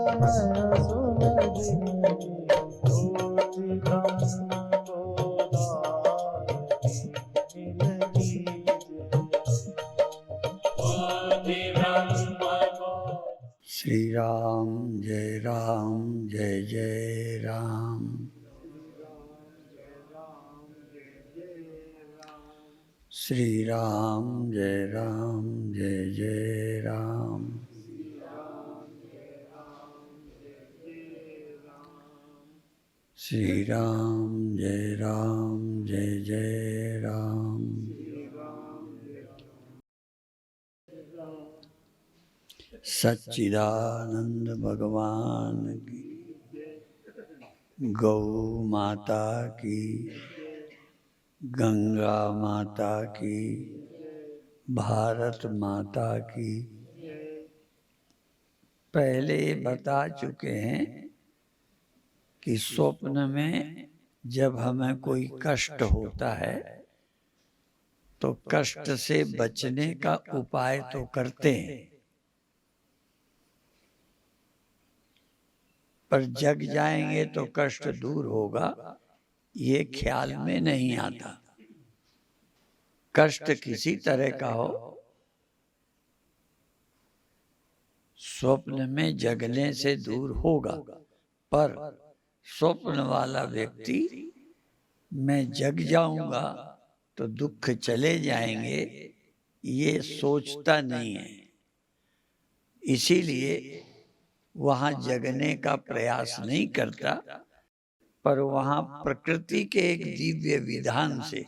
नयन सुलगिनी ज्योति ब्रह्म गोदावरी मिल श्री राम जय जय राम। श्री राम जय जय राम। श्री राम जय जय राम। सच्चिदानंद भगवान की, गौ माता की, गंगा माता की, भारत माता की। पहले बता चुके हैं कि स्वप्न में जब हमें कोई कष्ट होता है तो कष्ट से बचने का उपाय तो करते हैं, पर जग जाएंगे तो कष्ट दूर होगा ये ख्याल में नहीं आता। कष्ट किसी तरह का हो, स्वप्न में जगने से दूर होगा, पर स्वप्न वाला व्यक्ति मैं जग जाऊंगा तो दुख चले जाएंगे ये सोचता नहीं है। इसीलिए वहां जगने का प्रयास नहीं करता, पर वहां प्रकृति के एक दिव्य विधान से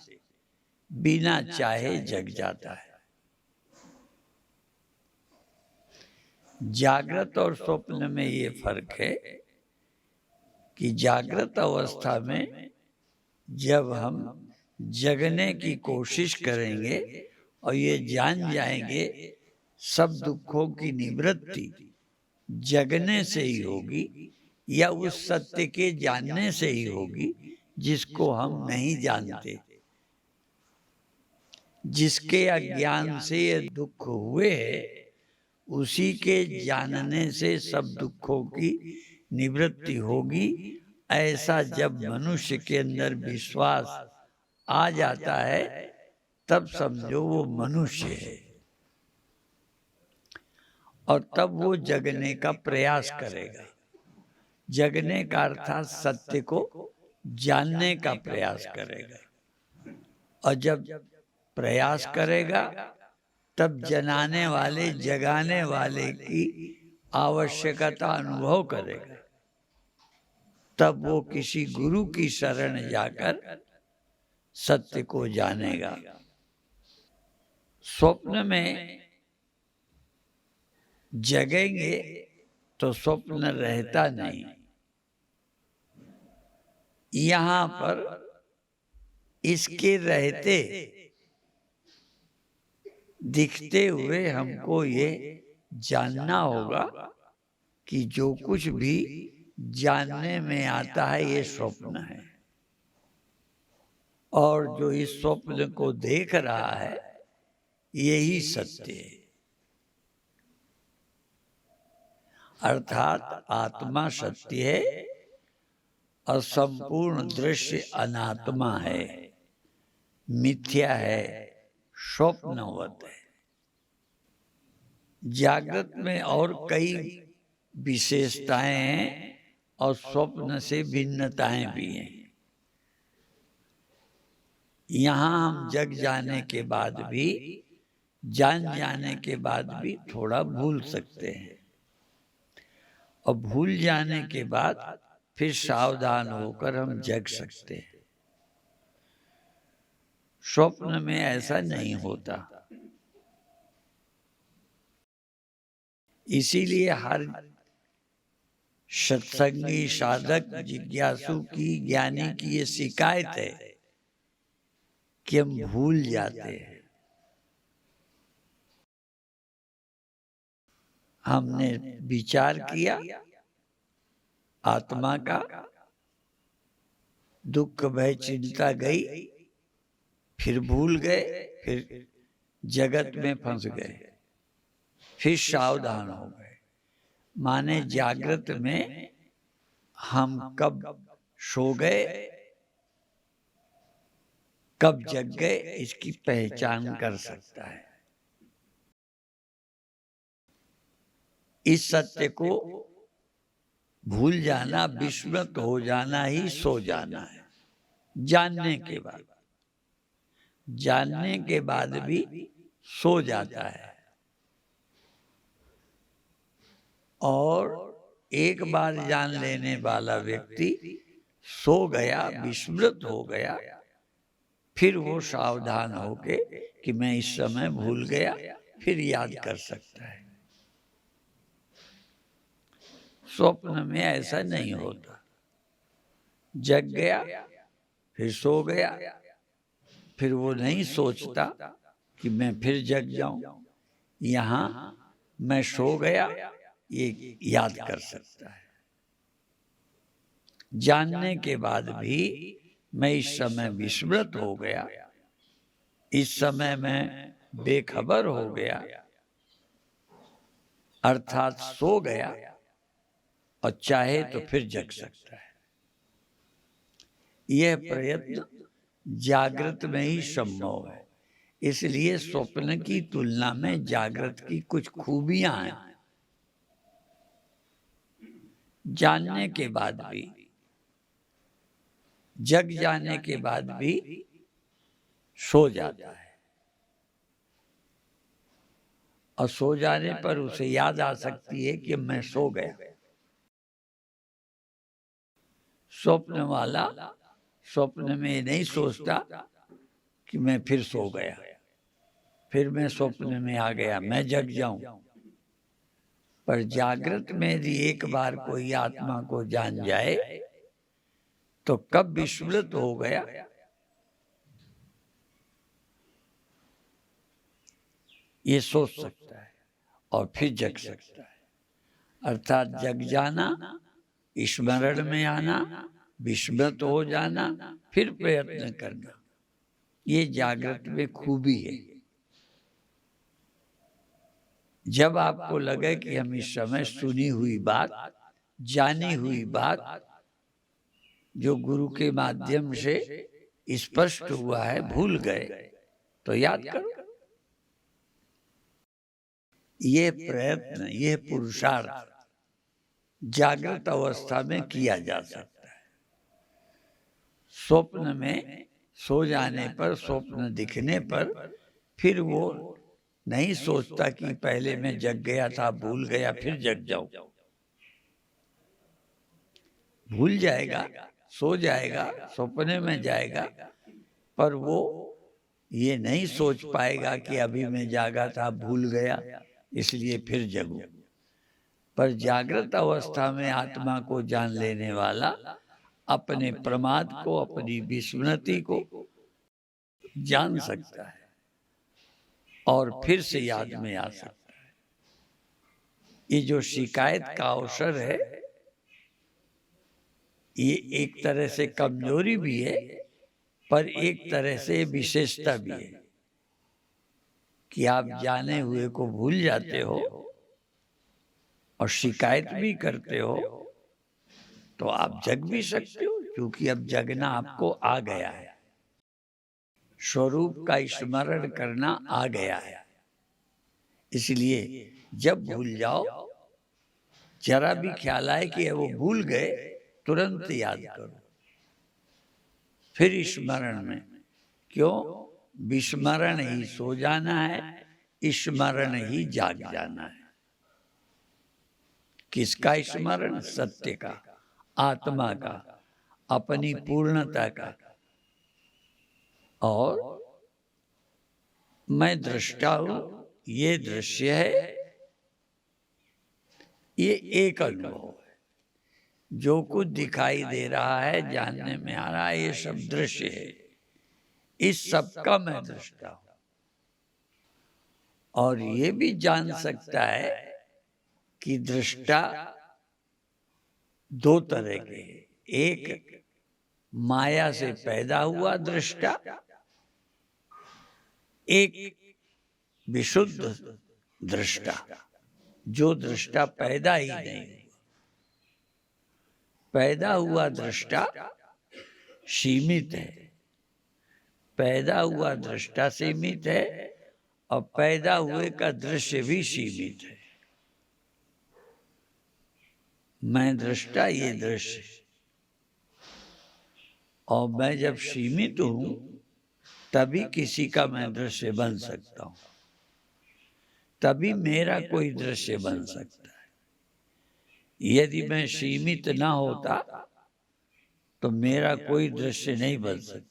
बिना चाहे जग जाता है। जागृत और स्वप्न में ये फर्क है कि जागृत अवस्था में जब हम जगने की कोशिश करेंगे और ये जान जाएंगे सब दुखों की निवृत्ति जगने से ही होगी या उस सत्य के जानने से ही होगी जिसको हम नहीं जानते, जिसके अज्ञान से ये दुख हुए हैं, उसी के जानने से सब दुखों की निवृत्ति होगी। ऐसा जब मनुष्य के अंदर विश्वास आ जाता है तब समझो वो मनुष्य है और तब वो जगने का प्रयास करेगा। जगने का अर्थात सत्य को जानने का प्रयास करेगा, और जब प्रयास करेगा तब जनाने वाले जगाने वाले की आवश्यकता अनुभव करेगा। तब वो किसी गुरु की शरण जाकर सत्य को जानेगा। स्वप्न में जगेंगे तो स्वप्न रहता नहीं। यहाँ पर इसके रहते दिखते हुए हमको ये जानना होगा कि जो कुछ भी जानने में आता है ये स्वप्न है, और जो इस स्वप्न को देख रहा है यही सत्य है। अर्थात आत्मा सत्य है और संपूर्ण दृश्य अनात्मा है, मिथ्या है, स्वप्नवत है। जागृत में और कई विशेषताएं हैं और स्वप्न से भिन्नताएं भी हैं। यहाँ हम जग जाने के बाद भी, जान जाने के बाद भी थोड़ा भूल सकते हैं, और भूल जाने के बाद फिर सावधान होकर हम जग सकते हैं। स्वप्न में ऐसा नहीं होता। इसीलिए हर सत्संगी साधक जिज्ञासु की, ज्ञानी की ये शिकायत है कि हम भूल जाते हैं। हमने विचार किया आत्मा का, दुख भय चिंता गई, फिर भूल गए, फिर जगत में फंस गए, फिर सावधान हो गए। माने जागृत में हम कब सो गए, कब जग गए, इसकी पहचान कर सकता है। इस सत्य को भूल जाना, विस्मृत हो जाना ही सो जाना है। जानने के बाद, जानने के बाद भी सो जाता है। और एक बार जान लेने वाला व्यक्ति सो गया, विस्मृत हो गया, फिर वो सावधान होके कि मैं इस समय भूल गया, फिर याद कर सकता है। स्वप्न में ऐसा नहीं होता। जग गया फिर सो गया, फिर वो नहीं सोचता कि मैं फिर जग जाऊं। यहां मैं सो गया ये याद कर सकता है। जानने के बाद भी मैं इस समय विस्मृत हो गया, इस समय मैं बेखबर हो गया, अर्थात सो गया, और चाहे तो फिर जग सकता है। यह प्रयत्न जागृत में ही संभव है। इसलिए स्वप्न की तुलना में जागृत की कुछ खूबियां हैं। जानने के बाद भी, जग जाने के बाद भी सो जाता है, और सो जाने पर उसे याद आ सकती है कि मैं सो गया। स्वप्न वाला स्वप्न में नहीं सोचता कि मैं फिर सो गया, फिर मैं स्वप्न में आ गया, मैं जग जाऊं। पर जागृत में यदि एक बार कोई आत्मा को जान जाए तो कब विस्मृत हो गया, ये सोच सकता है और फिर जग सकता है। अर्थात जग जाना, स्मरण में आना, विस्मृत हो जाना, फिर प्रयत्न करना, ये जागृत में खूबी है। जब आपको लगे कि हम इस समय सुनी हुई बात, जानी हुई बात जो गुरु के माध्यम से स्पष्ट हुआ है भूल गए, तो याद करो। ये प्रयत्न, ये पुरुषार्थ जागृत अवस्था में किया जा सकता है। स्वप्न में सो जाने पर, स्वप्न दिखने पर फिर वो नहीं सोचता कि पहले मैं जग गया था, भूल गया, फिर जग जाऊं। भूल जाएगा, सो जाएगा, सपने में जाएगा, पर वो ये नहीं सोच पाएगा कि अभी मैं जागा था, भूल गया, इसलिए फिर जगूं। पर जागृत अवस्था में आत्मा को जान लेने वाला अपने प्रमाद को, अपनी विस्मृति को जान सकता है और फिर से याद में आ सकता है। ये जो शिकायत का अवसर है, ये एक तरह से कमजोरी भी है, पर एक तरह से विशेषता भी है कि आप जाने हुए को भूल जाते हो और शिकायत भी करते हो, तो आप जग भी सकते हो, क्योंकि अब जगना आपको आ गया है, स्वरूप का स्मरण करना आ गया है। इसलिए जब भूल जाओ, जरा भी ख्याल आए कि वो भूल गए, तुरंत याद करो, फिर स्मरण में। क्यों? विस्मरण ही सो जाना है, स्मरण ही जाग जाना है। किसका स्मरण? सत्य का, आत्मा का, अपनी पूर्णता का। और मैं दृष्टा हूं, ये दृश्य है, ये एक अनुभव है। जो कुछ दिखाई दे रहा है, जानने में आ रहा है, ये सब दृश्य है। इस सब का मैं दृष्टा हूं। और ये भी जान सकता है कि दृष्टा दो तरह के हैं। एक माया से पैदा हुआ दृष्टा, एक विशुद्ध दृष्टा जो दृष्टा पैदा ही नहीं हुआ। पैदा हुआ दृष्टा सीमित है, पैदा हुआ दृष्टा सीमित है और पैदा हुए का दृश्य भी सीमित है। मैं दृष्टा, ये दृश्य, और मैं जब सीमित हूं तभी किसी का मैं दृश्य बन सकता हूं, तभी मेरा कोई दृश्य बन सकता है। यदि मैं सीमित ना होता तो मेरा कोई दृश्य नहीं बन सकता।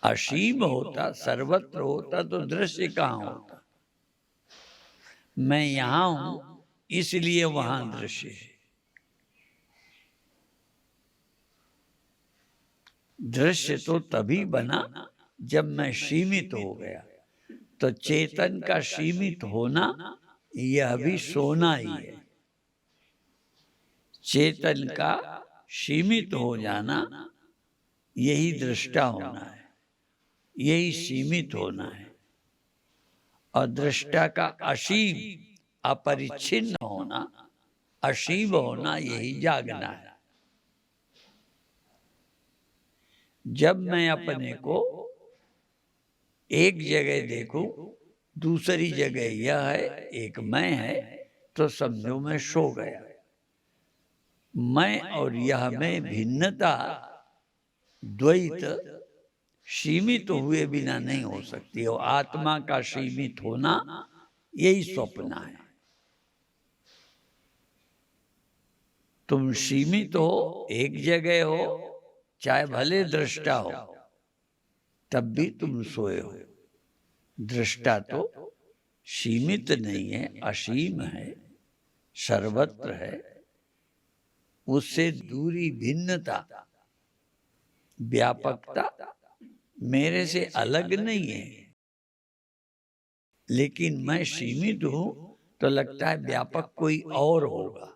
असीम होता, सर्वत्र होता तो दृश्य कहाँ होता। मैं यहां हूं इसलिए वहां दृश्य है। दृश्य तो तभी बना जब मैं सीमित हो गया। तो चेतन का सीमित होना यह भी सोना ही है। चेतन का सीमित हो जाना यही दृष्टा होना है, यही सीमित होना है। और दृष्टा का असीम अपरिच्छिन्न होना, असीम होना, यही जागना है। जब मैं अपने को एक जगह देखूं, दूसरी जगह यह है, एक मैं है, तो समझो मैं सो गया। मैं और यह में भिन्नता, द्वैत सीमित हुए बिना नहीं हो सकती। और आत्मा का सीमित होना यही स्वप्न है। तुम सीमित हो, एक जगह हो, चाहे भले दृष्टा हो, तब भी तुम सोए हो। दृष्टा तो सीमित नहीं है, असीम है, सर्वत्र है। उससे दूरी भिन्नता, व्यापकता मेरे से अलग नहीं है। लेकिन मैं सीमित हूं तो लगता है व्यापक कोई और होगा।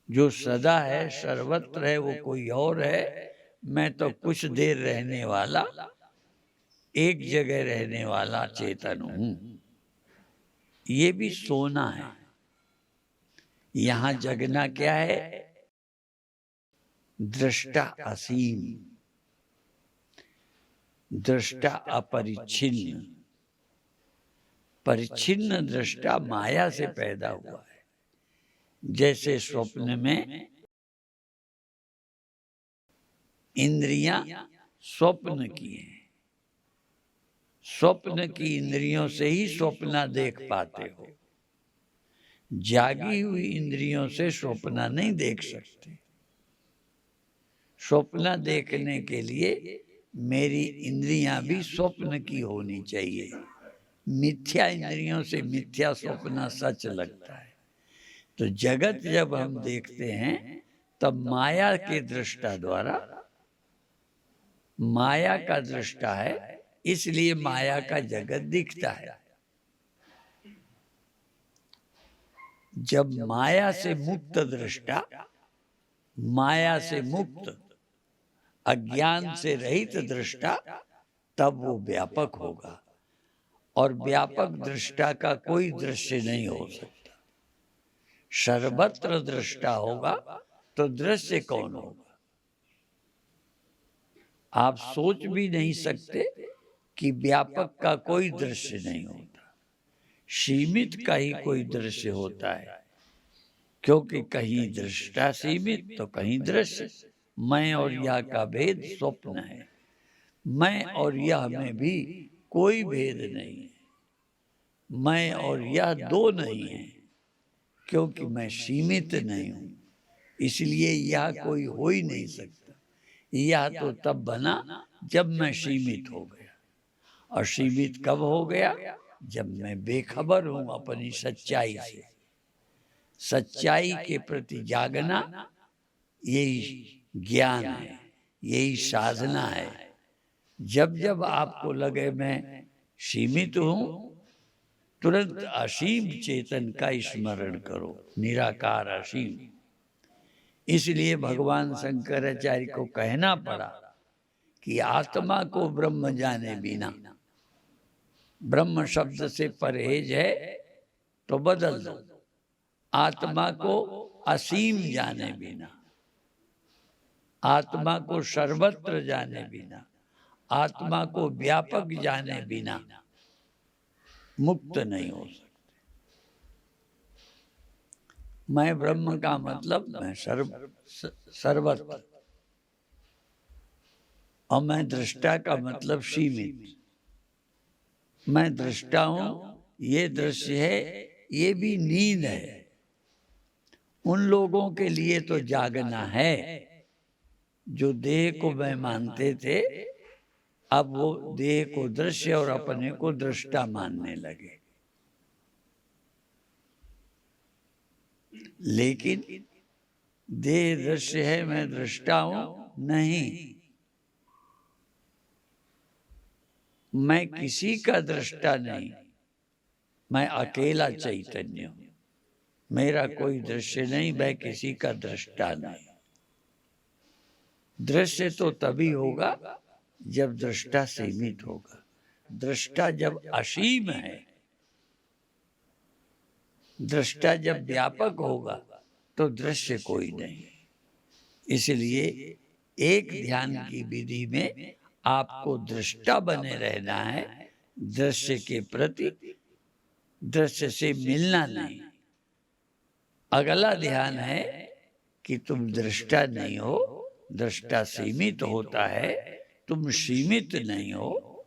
जो सदा है, सर्वत्र है, वो कोई और है। मैं तो कुछ देर रहने वाला, एक जगह रहने वाला चेतन हूं। ये भी सोना है। यहां जगना क्या है? दृष्टा असीम, दृष्टा अपरिच्छिन्न। परिच्छिन्न दृष्टा माया से पैदा हुआ है। जैसे स्वप्न में इंद्रियां स्वप्न की हैं, स्वप्न की इंद्रियों से ही स्वप्न देख पाते हो। जागी हुई इंद्रियों से स्वप्न नहीं देख सकते। स्वप्न देखने के लिए मेरी इंद्रियां भी स्वप्न की होनी चाहिए। मिथ्या इंद्रियों से मिथ्या स्वप्न सच लगता है। तो जगत जब हम देखते हैं तब माया के दृष्टा द्वारा, माया का दृष्टा है इसलिए माया का जगत दिखता है। जब माया से मुक्त दृष्टा, माया से मुक्त, अज्ञान से रहित दृष्टा, तब वो व्यापक होगा। और व्यापक दृष्टा का कोई दृश्य नहीं हो सकता। सर्वत्र दृष्टा होगा तो दृश्य कौन होगा? आप सोच भी नहीं सकते कि व्यापक का कोई दृश्य नहीं होता। सीमित का ही कोई दृश्य होता है, क्योंकि कहीं दृष्टा सीमित तो कहीं दृश्य। मैं और यह का भेद स्वप्न है। मैं और यह में भी कोई भेद नहीं है। मैं और यह दो नहीं है, क्योंकि मैं सीमित नहीं हूं, इसलिए यह कोई हो ही नहीं सकता। यह तो तब बना जब मैं सीमित हो गया। और सीमित कब हो गया? जब मैं बेखबर हूं अपनी सच्चाई से। सच्चाई के प्रति जागना यही ज्ञान है, यही साधना है। जब जब आपको लगे मैं सीमित हूं, तुरंत असीम चेतन का स्मरण करो, निराकार असीम। इसलिए भगवान शंकराचार्य को कहना पड़ा कि आत्मा को ब्रह्म जाने बिना ब्रह्म शब्द से परहेज है तो बदल दो, आत्मा को असीम जाने बिना, आत्मा को सर्वत्र जाने बिना, आत्मा को व्यापक जाने बिना मुक्त नहीं हो सकते। मैं ब्रह्म का मतलब मैं सर्वत्र, और मैं दृष्टा का मतलब सीमित। मैं दृष्टा हूं, ये दृश्य है, ये भी नींद है। उन लोगों के लिए तो जागना है जो देह को मैं मानते थे, अब वो देह को दृश्य और अपने को दृष्टा मानने लगे। लेकिन देह दृश्य है, मैं दृष्टा हूं, नहीं, मैं किसी का दृष्टा नहीं, मैं अकेला चैतन्य हूं। मेरा कोई दृश्य नहीं, मैं किसी का दृष्टा नहीं। दृश्य तो तभी होगा जब दृष्टा सीमित होगा। दृष्टा जब असीम है, दृष्टा जब व्यापक होगा तो दृश्य कोई नहीं। इसलिए एक ध्यान की विधि में आपको दृष्टा बने रहना है, दृश्य के प्रति, दृश्य से मिलना नहीं। अगला ध्यान है कि तुम दृष्टा नहीं हो, दृष्टा सीमित होता है, तुम सीमित नहीं हो।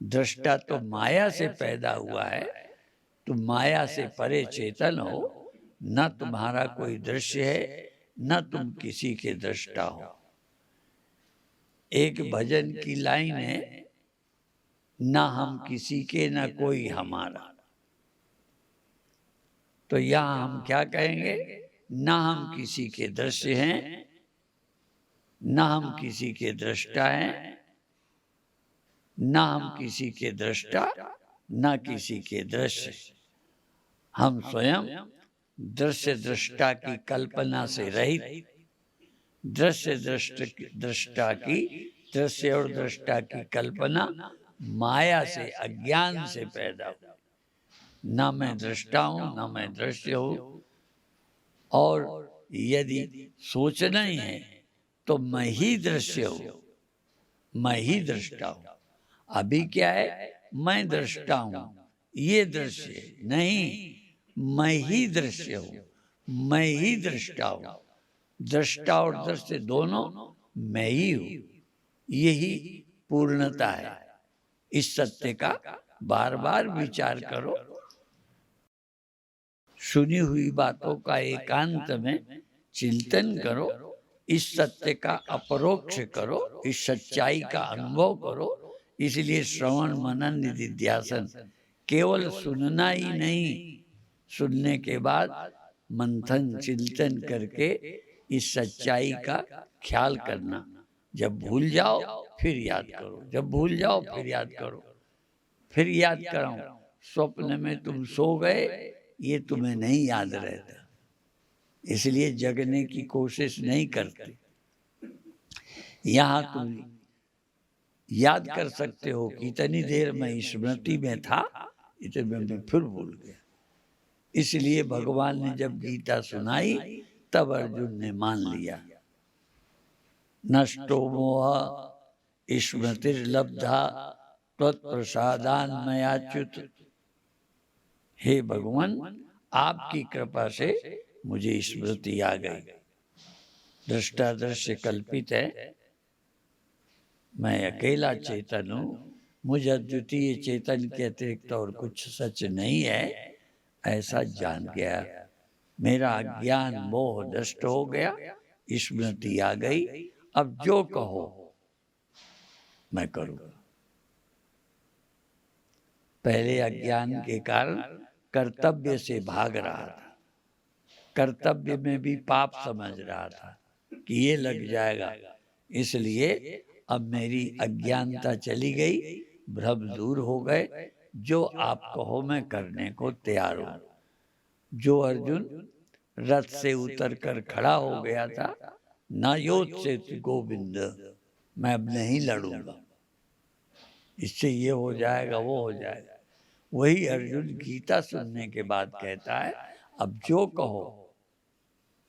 दृष्टा तो माया से पैदा हुआ है, तुम माया से परे चेतन हो। न तुम्हारा कोई दृश्य है, न तुम किसी के दृष्टा हो। एक भजन की लाइन है, ना हम किसी के, ना कोई हमारा। तो यहां हम क्या कहेंगे? ना हम किसी के दृश्य हैं, ना हम किसी के दृष्टा हैं, ना हम किसी के दृष्टा, ना किसी के दृश्य। हम स्वयं दृश्य दृष्टा की कल्पना से रहित, दृश्य दृष्टा की, दृश्य और दृष्टा की कल्पना माया से, अज्ञान से पैदा हुई। ना मैं दृष्टा हूं, ना मैं दृश्य हूं। और यदि सोचना ही है तो मैं ही दृश्य हूं, मैं ही दृष्टा हूं। अभी क्या है? मैं दृष्टा हूं, ये दृश्य नहीं, मैं ही दृश्य हूं, मैं ही दृष्टा हूं। दृष्टा और दृश्य दोनों मैं ही हूं। यही पूर्णता है। इस सत्य का बार बार विचार करो। सुनी हुई बातों का एकांत में चिंतन करो। इस सत्य का अपरोक्ष करो, इस सच्चाई का अनुभव करो। इसलिए श्रवण मनन निधिध्यासन केवल सुनना ही नहीं, सुनने के बाद मंथन चिंतन करके इस सच्चाई का ख्याल करना। जब भूल जाओ फिर याद करो, जब भूल जाओ फिर याद करो, फिर याद कराऊं। स्वप्न में तुम सो गए, ये तुम्हें नहीं याद रहता, इसलिए जगने की कोशिश नहीं करते। यहां तुम याद कर सकते हो कि इतनी देर मैं स्मृति में था, इतने में फिर भूल गया। इसलिए भगवान ने जब गीता सुनाई तब अर्जुन ने मान लिया। नष्टो मोह स्मृतिर्लब्धा त्वत्प्रसादान मयाच्युत। हे भगवान, आपकी कृपा से मुझे स्मृति आ गई। दृष्टा दृश्य कल्पित है, मैं अकेला चेतन हूँ, मुझ अद्वितीय चेतन के अतिरिक्त और कुछ सच नहीं है, ऐसा जान गया। मेरा अज्ञान मोह नष्ट हो गया, स्मृति आ गई। अब जो कहो मैं करूँगा। पहले अज्ञान के कारण कर्तव्य से भाग रहा था, कर्तव्य में भी पाप समझ रहा था कि ये लग जाएगा। इसलिए अब मेरी अज्ञानता चली गई, भ्रम दूर हो गए। जो आप कहो मैं करने को तैयार हूं। जो अर्जुन रथ से उतरकर खड़ा हो गया था, ना योत से गोविंद, मैं अब नहीं लड़ूंगा, इससे ये हो जाएगा वो हो जाएगा। वही अर्जुन गीता सुनने के बाद कहता है अब जो कहो,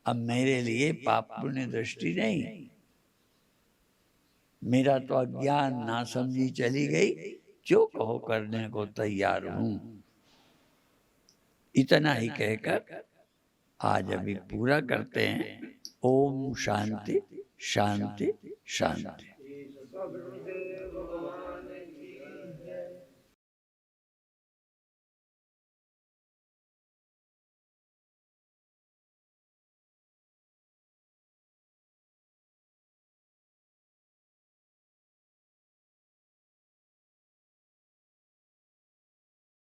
अब मेरे लिए पाप पुण्य दृष्टि नहीं, मेरा तो अज्ञान नासमझी चली गई, जो कहो करने को तैयार हूं। इतना ही कहकर आज अभी पूरा करते हैं। ओम शांति शांति शांति।